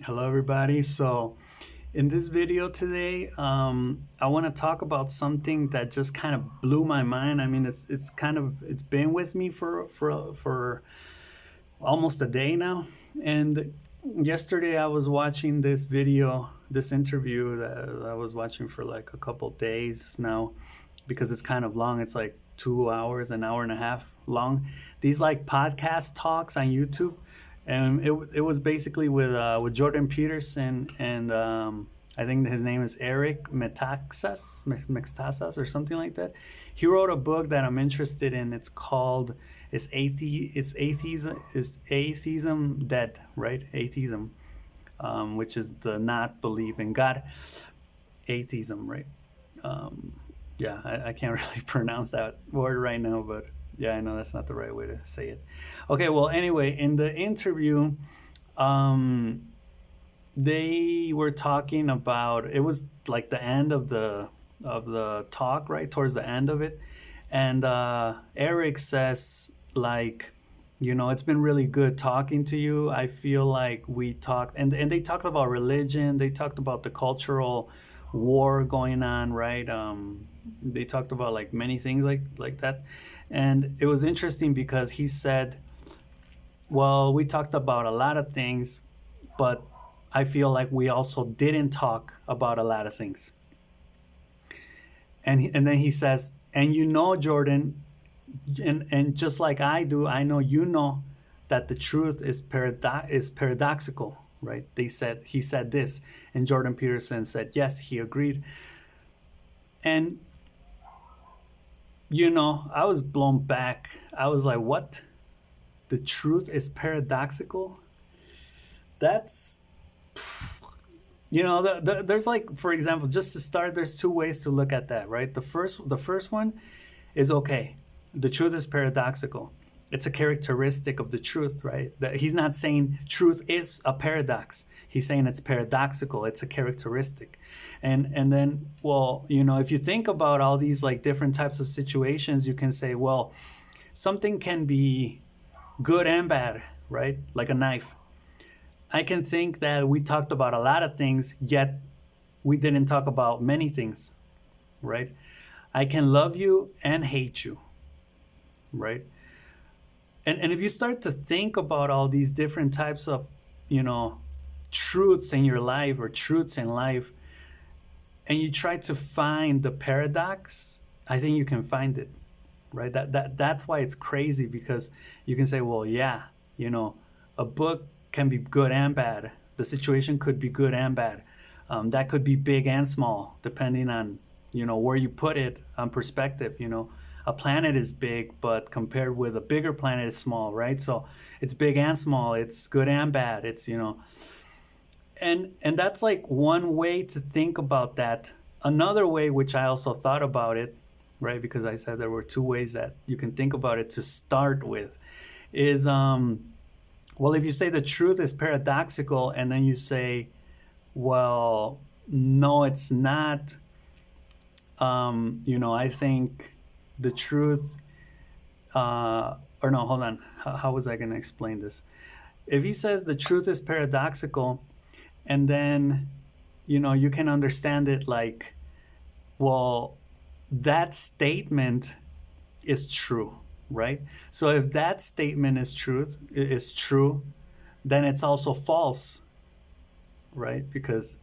Hello, everybody. So, in this video today, I want to talk about something that just kind of blew my mind. I mean, it's been with me for almost a day now. And yesterday, I was watching this video, this interview that I was watching for like a couple days now, because it's kind of long. It's like 2 hours, an hour and a half long. These like podcast talks on YouTube, and it was basically with Jordan Peterson and I think his name is Eric Metaxas or something like that. He wrote a book that I'm interested in. It's called "Is Atheism Dead?" Right? Atheism, which is the not belief in God. Atheism, right? Yeah, I can't really pronounce that word right now, but yeah, I know that's not the right way to say it. Okay, well, anyway, in the interview, um, they were talking about it was like the end of the talk, right towards the end of it, and Eric says like, it's been really good talking to you. I feel like we talked, and they talked about religion. They talked about the cultural war going on, right? They talked about like many things like that, and it was interesting because he said, well, we talked about a lot of things, but I feel like we also didn't talk about a lot of things. And then he says, and Jordan, and just like I do, I know that the truth is paradoxical, right? He said this, and Jordan Peterson said yes, he agreed. And I was blown back. I was like, what? The truth is paradoxical? That's there's like, for example, just to start, there's two ways to look at that, right? The first one is, okay, the truth is paradoxical. It's a characteristic of the truth, right? That he's not saying truth is a paradox. He's saying it's paradoxical. It's a characteristic. And then, well, if you think about all these like different types of situations, you can say, well, something can be good and bad, right? Like a knife. I can think that we talked about a lot of things, yet we didn't talk about many things, right? I can love you and hate you, right? And if you start to think about all these different types of, truths in your life or truths in life, and you try to find the paradox, I think you can find it, right? That's why it's crazy, because you can say, well, yeah, a book can be good and bad. The situation could be good and bad. That could be big and small, depending on where you put it on perspective. A planet is big, but compared with a bigger planet, it's small, right? So it's big and small. It's good and bad. It's and that's like one way to think about that. Another way, which I also thought about it, right? Because I said there were two ways that you can think about it to start with, is well, if you say the truth is paradoxical, and then you say, well, no, it's not. I think the truth, or no, hold on. How was I going to explain this? If he says the truth is paradoxical, and then, you can understand it like, well, that statement is true, right? So if that statement is true, then it's also false, right? Because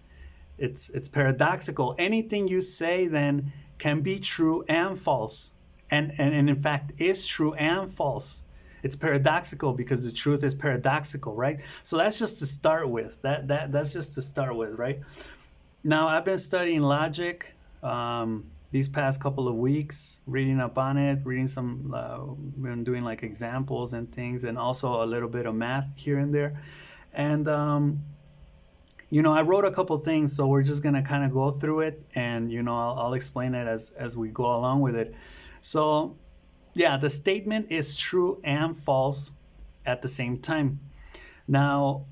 it's paradoxical. Anything you say then can be true and false, and in fact is true and false. It's paradoxical because the truth is paradoxical, right? So that's just to start with. That's just to start with, right? Now, I've been studying logic these past couple of weeks, reading up on it, reading some, been doing like examples and things, and also a little bit of math here and there. And I wrote a couple things, so we're just gonna kind of go through it, and I'll explain it as we go along with it. So, yeah, the statement is true and false at the same time. Now,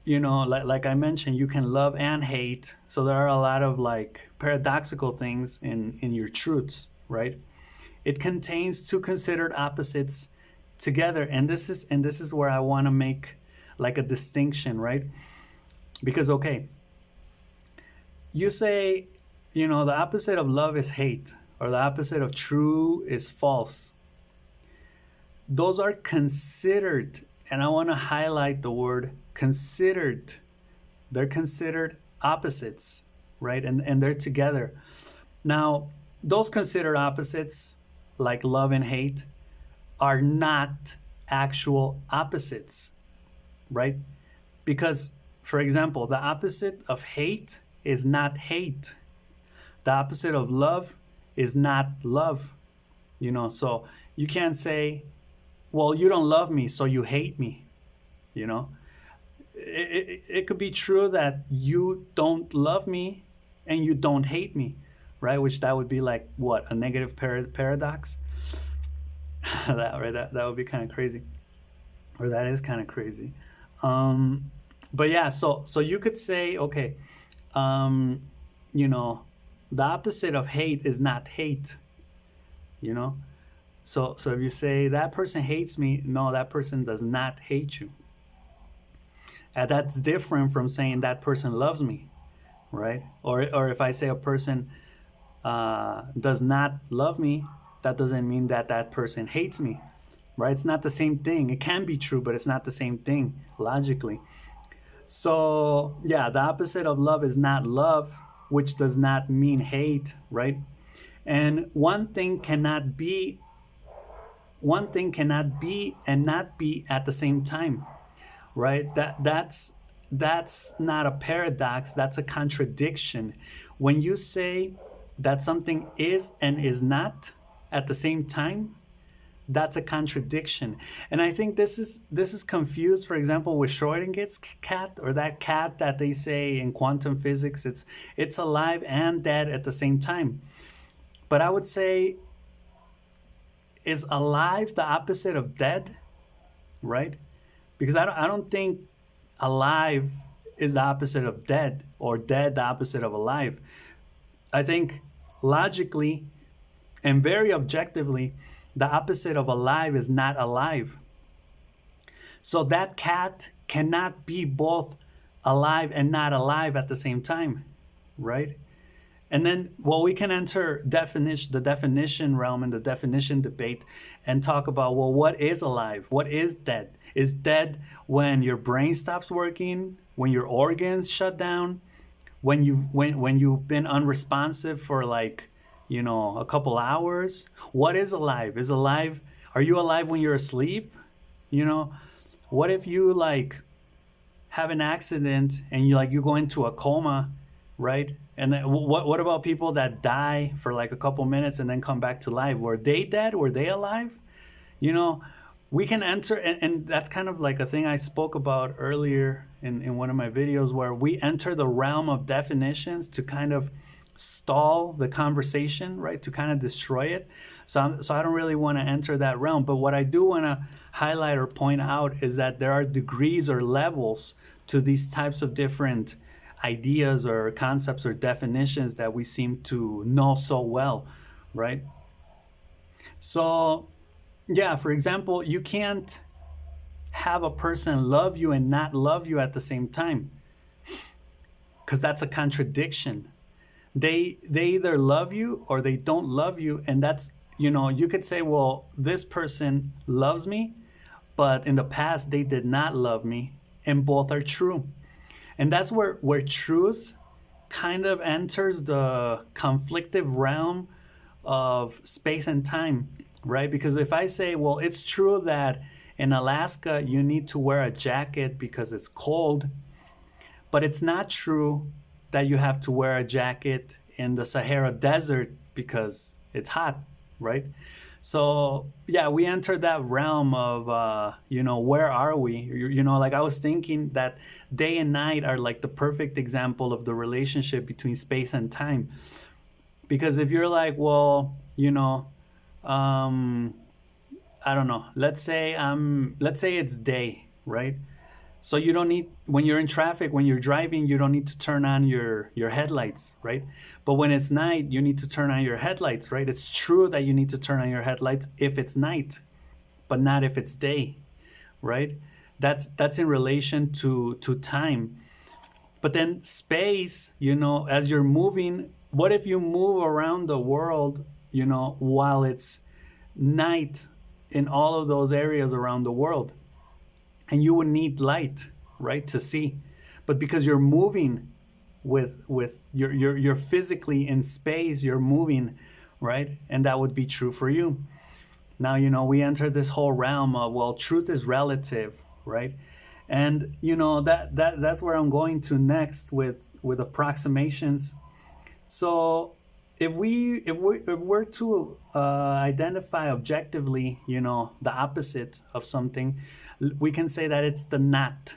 like I mentioned, you can love and hate. So there are a lot of like paradoxical things in your truths, right? It contains two considered opposites together, and this is where I want to make like a distinction, right? Because, okay, you say, the opposite of love is hate, or the opposite of true is false. Those are considered, and I want to highlight the word considered. They're considered opposites, right? And they're together. Now, those considered opposites, like love and hate, are not actual opposites, right? Because, for example, the opposite of hate is not hate. The opposite of love is not love. So you can't say, well, you don't love me, so you hate me. You know, it could be true that you don't love me and you don't hate me, right? Which that would be like what, a negative paradox. That right, that would be kind of crazy, or that is kind of crazy. Um, but yeah, so you could say, okay, um, you know, the opposite of hate is not hate. You know, so if you say that person hates me, no, that person does not hate you. And that's different from saying that person loves me, right? Or if I say a person does not love me, that doesn't mean that that person hates me, right? It's not the same thing. It can be true, but it's not the same thing logically. So, yeah, the opposite of love is not love, which does not mean hate, right? And one thing cannot be and not be at the same time, right? That's not a paradox, that's a contradiction. When you say that something is and is not at the same time, that's a contradiction. And I think this is confused, for example, with Schrodinger's cat, or that cat that they say in quantum physics, it's alive and dead at the same time. But I would say, is alive the opposite of dead, right? Because I don't think alive is the opposite of dead, or dead the opposite of alive. I think logically and very objectively, the opposite of alive is not alive. So that cat cannot be both alive and not alive at the same time, right? And then, well, we can enter the definition realm and the definition debate and talk about, well, what is alive? What is dead? Is dead when your brain stops working, when your organs shut down, when you've been unresponsive for like, a couple hours? What is alive? Is alive, are you alive when you're asleep? You know, what if you like have an accident and you go into a coma, right? And then what about people that die for like a couple minutes and then come back to life? Were they dead? Were they alive? You know, we can enter, and that's kind of like a thing I spoke about earlier in one of my videos, where we enter the realm of definitions to kind of stall the conversation, right? To kind of destroy it. So I don't really want to enter that realm. But what I do want to highlight or point out is that there are degrees or levels to these types of different ideas or concepts or definitions that we seem to know so well, right? So, yeah, for example, you can't have a person love you and not love you at the same time, because that's a contradiction. They either love you or they don't love you, and that's, you could say, well, this person loves me, but in the past they did not love me, and both are true. And that's where truth kind of enters the conflictive realm of space and time, right? Because if I say, well, it's true that in Alaska you need to wear a jacket because it's cold, but it's not true that you have to wear a jacket in the Sahara Desert because it's hot, right? So yeah, we enter that realm of where are we? Like I was thinking that day and night are like the perfect example of the relationship between space and time. Because if you're like, well, um, I don't know. Let's say it's day, right? So you don't need, when you're in traffic, when you're driving, you don't need to turn on your headlights, right? But when it's night, you need to turn on your headlights, right? It's true that you need to turn on your headlights if it's night, but not if it's day, right? That's in relation to time. But then space, as you're moving, what if you move around the world, while it's night in all of those areas around the world? And you would need light, right, to see. But because you're moving with you're physically in space, you're moving, right? And that would be true for you. Now, we enter this whole realm of, well, truth is relative, right? And that's where I'm going to next with approximations. So if we're to identify objectively, the opposite of something, we can say that it's the not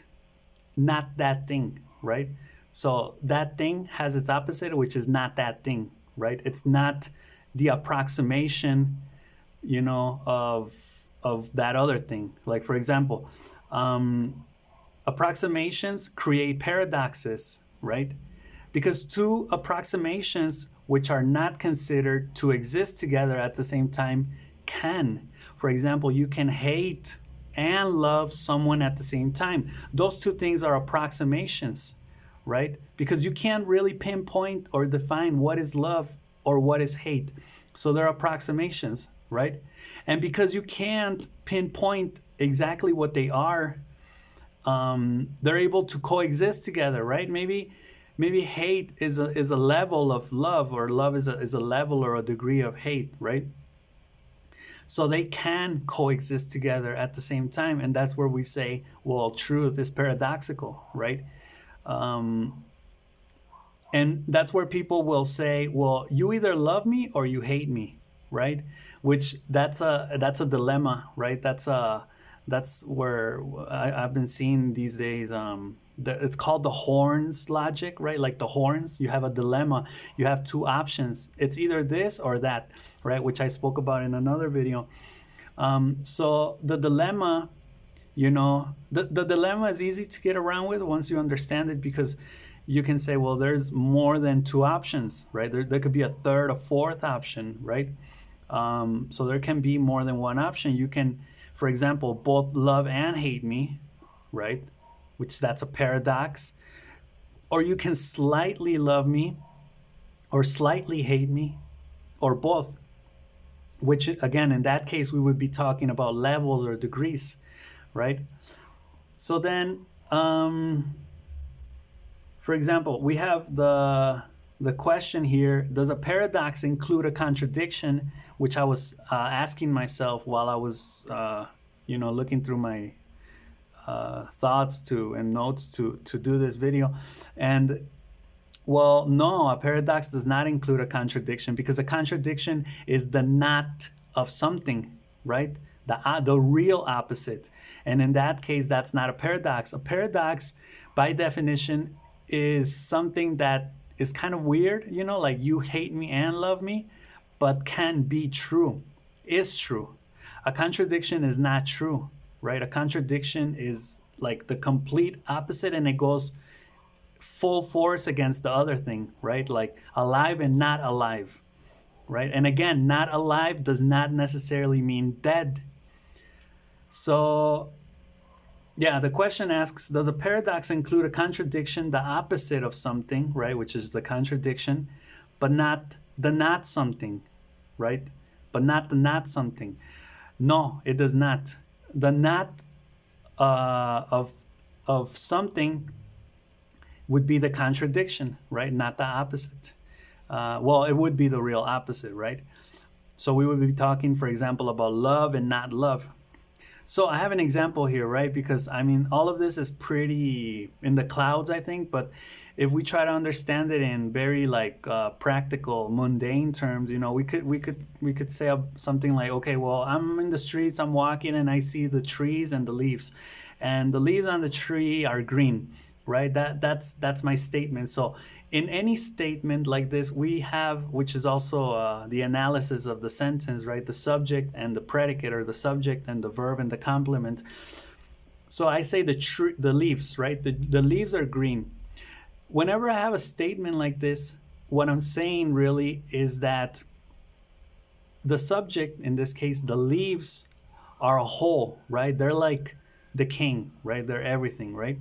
that thing, right? So that thing has its opposite, which is not that thing, right? It's not the approximation, of that other thing. Like, for example, approximations create paradoxes, right? Because two approximations which are not considered to exist together at the same time can. For example, you can hate and love someone at the same time. Those two things are approximations, right? Because you can't really pinpoint or define what is love or what is hate. So they're approximations, right? And because you can't pinpoint exactly what they are, they're able to coexist together, right? Maybe hate is a level of love, or love is a level or a degree of hate, right? So they can coexist together at the same time, and that's where we say, well, truth is paradoxical, right? And that's where people will say, well, you either love me or you hate me, right? Which that's a dilemma, right? That's where I've been seeing these days. It's called the horns logic, right? Like the horns, you have a dilemma. You have two options. It's either this or that, right? Which I spoke about in another video. So the dilemma, the dilemma is easy to get around with once you understand it, because you can say, well, there's more than two options, right? There could be a third, a fourth option, right? So there can be more than one option. You can, for example, both love and hate me, right? Which that's a paradox. Or you can slightly love me or slightly hate me, or both. Which, again, in that case, we would be talking about levels or degrees, right? So then, for example, we have the question here: does a paradox include a contradiction? Which I was asking myself while I was, looking through my thoughts and notes to do this video. And well, no, a paradox does not include a contradiction, because a contradiction is the not of something, right? The real opposite. And in that case, that's not a paradox. A paradox, by definition, is something that is kind of weird, like you hate me and love me, but can be true, is true. A contradiction is not true, right? A contradiction is like the complete opposite, and it goes full force against the other thing, right? Like alive and not alive, right? And again, not alive does not necessarily mean dead. So, yeah, the question asks, does a paradox include a contradiction, the opposite of something, right? Which is the contradiction, but not the not something, right? But not the not something. No, it does not. The not of something would be the contradiction, right? Not the opposite. Well, it would be the real opposite, right? So we would be talking, for example, about love and not love. So I have an example here, right? Because I mean, all of this is pretty in the clouds, I think. But if we try to understand it in very like practical, mundane terms, we could say something like, okay, well, I'm in the streets, I'm walking, and I see the trees and the leaves, and the leaves on the tree are green, right? That's my statement. So in any statement like this, we have, which is also the analysis of the sentence, right? The subject and the predicate, or the subject and the verb and the complement. So I say the leaves, right? The leaves are green. Whenever I have a statement like this, what I'm saying really is that the subject, in this case, the leaves, are a whole, right? They're like the king, right? They're everything, right?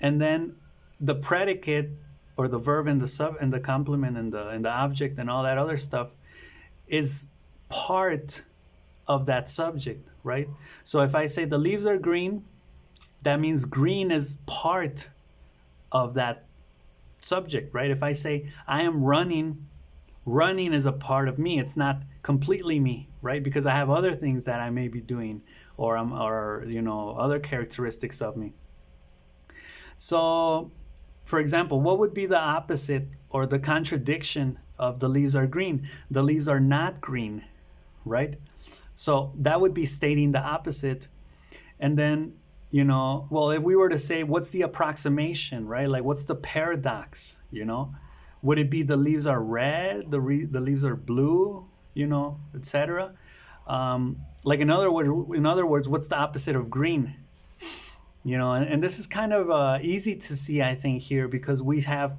And then the predicate or the verb and the sub and the complement and the object and all that other stuff is part of that subject, right? So if I say the leaves are green, that means green is part of that subject, right? If I say I am running, running is a part of me. It's not completely me, right? Because I have other things that I may be doing, or other characteristics of me. So, for example, what would be the opposite or the contradiction of the leaves are green? The leaves are not green, right? So that would be stating the opposite. And then, well, if we were to say, what's the approximation, right? Like, what's the paradox, Would it be the leaves are red, the leaves are blue, etc.? Like in other words, what's the opposite of green? And this is kind of easy to see, I think, here, because we have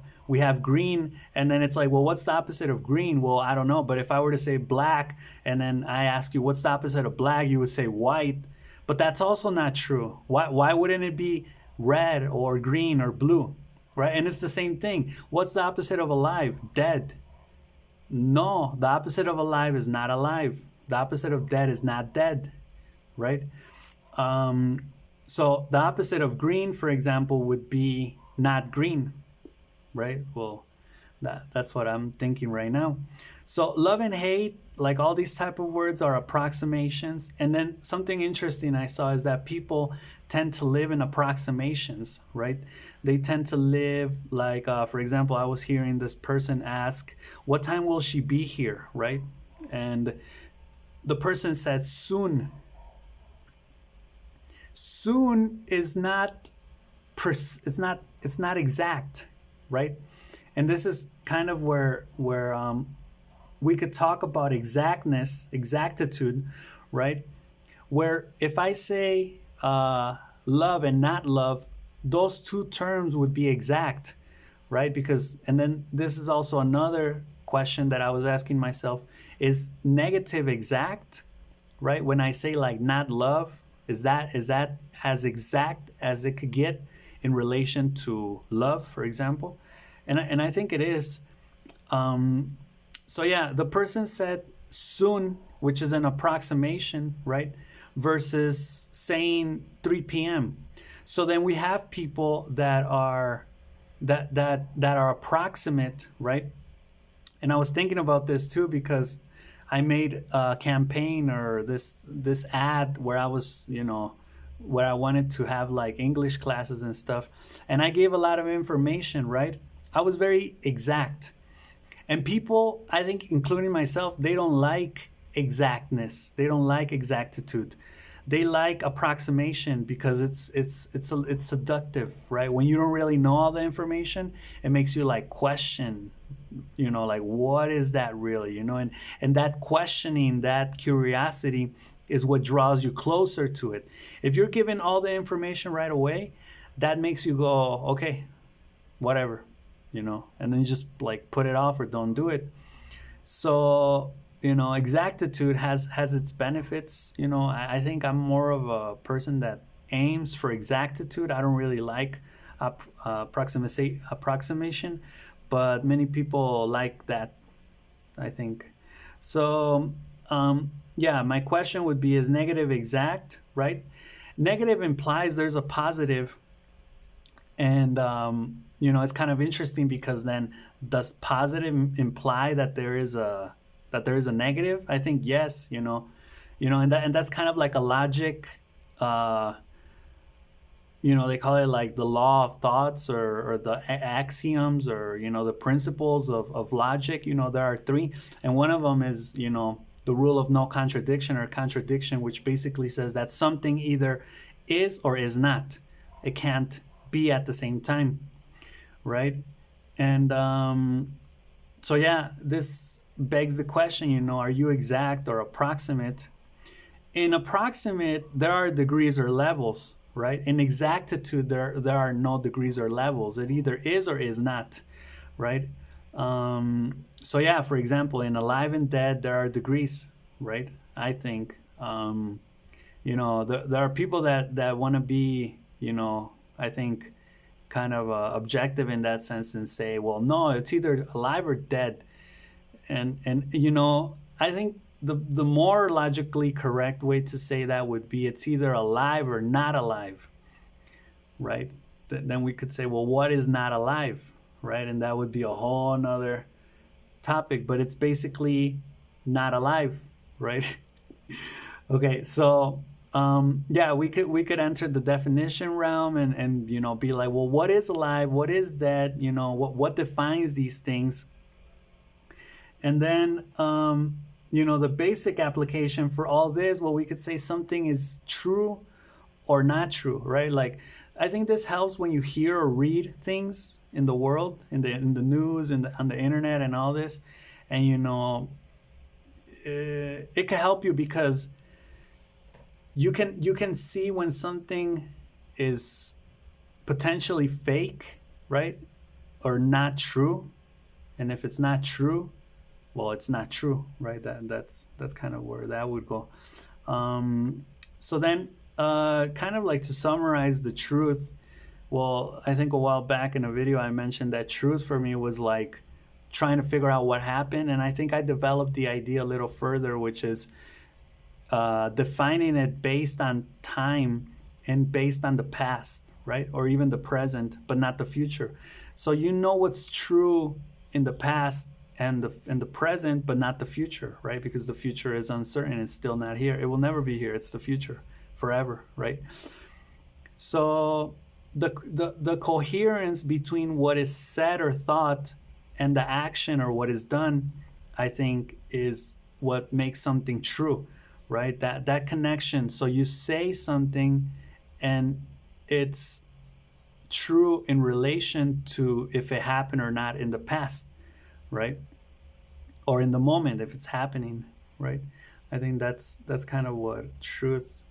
green, and then it's like, well, what's the opposite of green? Well, I don't know. But if I were to say black, and then I ask you what's the opposite of black, you would say white. But that's also not true. Why wouldn't it be red or green or blue, right? And it's the same thing. What's the opposite of alive? Dead. No, the opposite of alive is not alive. The opposite of dead is not dead, right? So the opposite of green, for example, would be not green, right? Well, that's what I'm thinking right now. So love and hate, like all these type of words, are approximations. And then something interesting I saw is that people tend to live in approximations, right? They tend to live like, for example, I was hearing this person ask, what time will she be here, right? And the person said soon. Soon is not it's not exact, right? And this is kind of where we could talk about exactitude, right? Where if I say love and not love, those two terms would be exact, right? Because, and then this is also another question that I was asking myself: is negative exact, right? When I say like not love, is that as exact as it could get in relation to love, for example? And I think it is. So yeah, the person said soon, which is an approximation, right? Versus saying 3 p.m. So then we have people that are approximate, right? And I was thinking about this too, because I made a campaign, or this ad where I was, where I wanted to have like English classes and stuff, and I gave a lot of information, right? I was very exact. And people, I think, including myself, they don't like exactness. They don't like exactitude. They like approximation because it's seductive, right? When you don't really know all the information, it makes you like question, like what is that really, and that questioning, that curiosity is what draws you closer to it. If you're given all the information right away, that makes you go, okay, whatever, and then you just like put it off or don't do it. So, exactitude has its benefits. I think I'm more of a person that aims for exactitude. I don't really like approximation, but many people like that, I think. So, yeah, my question would be, is negative exact, right? Negative implies there's a positive, and it's kind of interesting, because then does positive imply that there is a negative? I think yes, and that's kind of like a logic. They call it like the law of thoughts, or the axioms, or the principles of logic. There are three, and one of them is the rule of no contradiction, or contradiction, which basically says that something either is or is not. It can't be at the same time, right? And so yeah, this begs the question, are you exact or approximate? In approximate, there are degrees or levels, right? In exactitude, there are no degrees or levels. It either is or is not, right? So yeah, for example, in alive and dead, there are degrees, right? I think, there are people that want to be, I think, kind of objective in that sense and say, well, no, it's either alive or dead. And I think the more logically correct way to say that would be it's either alive or not alive, right? Then we could say, well, what is not alive, right? And that would be a whole nother topic, but it's basically not alive, right? Okay, so yeah, we could enter the definition realm and be like, well, what is alive? What is dead? What defines these things? And then the basic application for all this, well, we could say something is true or not true, right? Like, I think this helps when you hear or read things in the world, in the news, on the internet, and all this, and it can help you because you can see when something is potentially fake, right, or not true, and if it's not true, well, it's not true, right? That's kind of where that would go. So then, kind of like to summarize the truth. Well, I think a while back in a video I mentioned that truth for me was like trying to figure out what happened, and I think I developed the idea a little further, which is defining it based on time and based on the past, right? Or even the present, but not the future. So what's true in the past and the present, but not the future, right? Because the future is uncertain; it's still not here. It will never be here. It's the future, forever, right? So the coherence between what is said or thought and the action or what is done, I think, is what makes something true, right? That connection. So you say something, and it's true in relation to if it happened or not in the past, right? Or in the moment if it's happening, right? I think that's kind of what truth.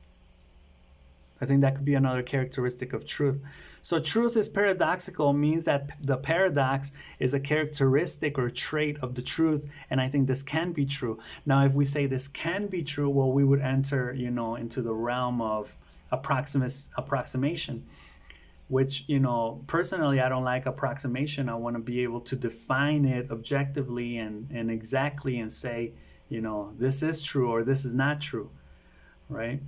I think that could be another characteristic of truth. So truth is paradoxical means that the paradox is a characteristic or trait of the truth, and I think this can be true. Now, if we say this can be true, well, we would enter, into the realm of approximation, which, personally, I don't like approximation. I want to be able to define it objectively and exactly and say, this is true or this is not true, right?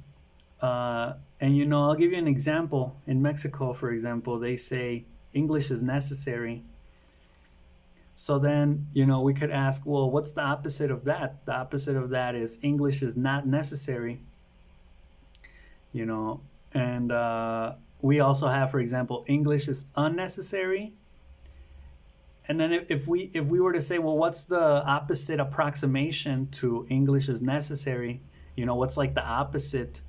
And I'll give you an example. In Mexico, for example, they say English is necessary. So then, we could ask, well, what's the opposite of that? The opposite of that is English is not necessary. And we also have, for example, English is unnecessary. And then if we were to say, well, what's the opposite approximation to English is necessary? What's like the opposite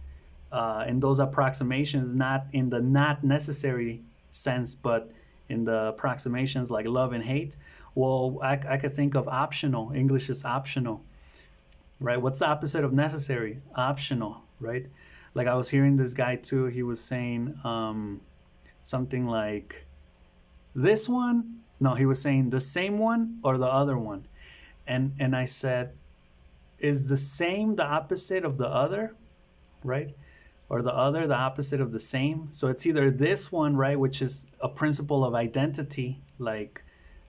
in those approximations, not in the not necessary sense, but in the approximations like love and hate? Well, I could think of optional. English is optional, right? What's the opposite of necessary? Optional, right? Like I was hearing this guy too. He was saying something like this one. No, he was saying the same one or the other one. And I said, is the same the opposite of the other, right? Or the other the opposite of the same? So it's either this one, right, which is a principle of identity, like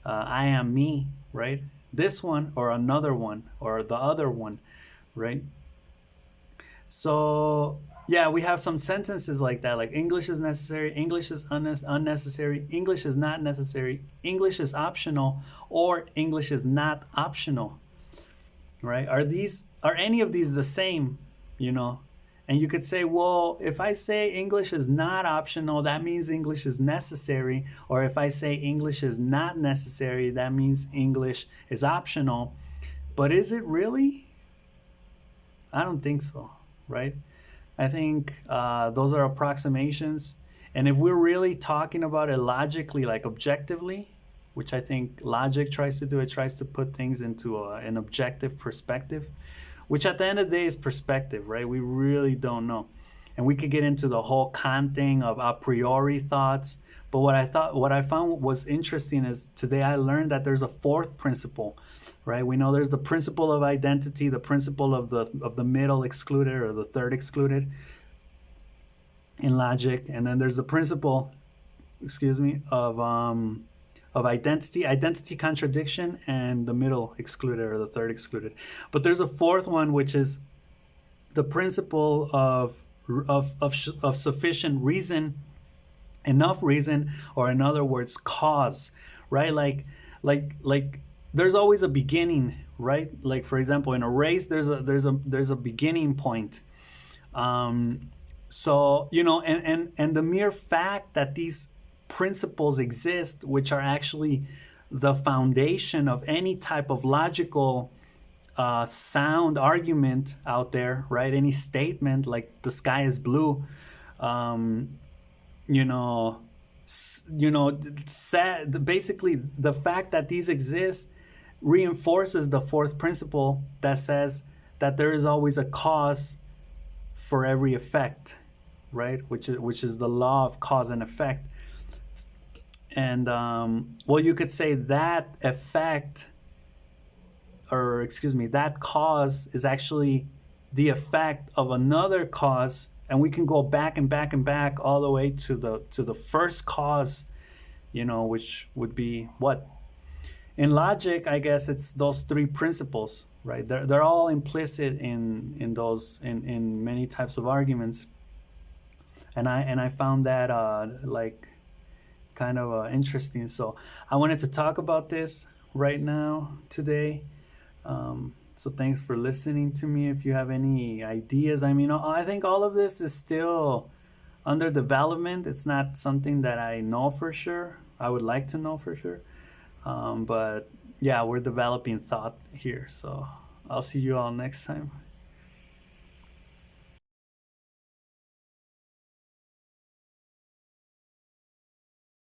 I am me, right? This one or another one or the other one, right? So yeah, we have some sentences like that, like English is necessary, English is unnecessary, English is not necessary, English is optional, or English is not optional, right? Are any of these the same, And you could say, well, if I say English is not optional, that means English is necessary. Or if I say English is not necessary, that means English is optional. But is it really? I don't think so, right? I think those are approximations. And if we're really talking about it logically, like objectively, which I think logic tries to do, it tries to put things into an objective perspective, which at the end of the day is perspective, right? We really don't know. And we could get into the whole Kant thing of a priori thoughts. But what I found was interesting is today I learned that there's a fourth principle, right? We know there's the principle of identity, the principle of the middle excluded or the third excluded in logic. And then there's the principle excuse me, of identity contradiction, and the middle excluded, or the third excluded. But there's a fourth one, which is the principle of sufficient reason, enough reason, or in other words, cause, right? Like there's always a beginning, right? Like for example, in a race, there's a beginning point. So and the mere fact that these principles exist, which are actually the foundation of any type of logical sound argument out there, right? Any statement like the sky is blue, um, you know, basically the fact that these exist reinforces the fourth principle that says that there is always a cause for every effect, right? Which is the law of cause and effect. And well, you could say that effect, or excuse me, that cause is actually the effect of another cause, and we can go back and back and back all the way to the first cause, which would be what? In logic, I guess it's those three principles, right? They're all implicit in those in many types of arguments, and I found that like kind of interesting. So I wanted to talk about this right now today. So thanks for listening to me. If you have any ideas, I mean, I think all of this is still under development. It's not something that I know for sure. I would like to know for sure. But yeah, we're developing thought here. So I'll see you all next time.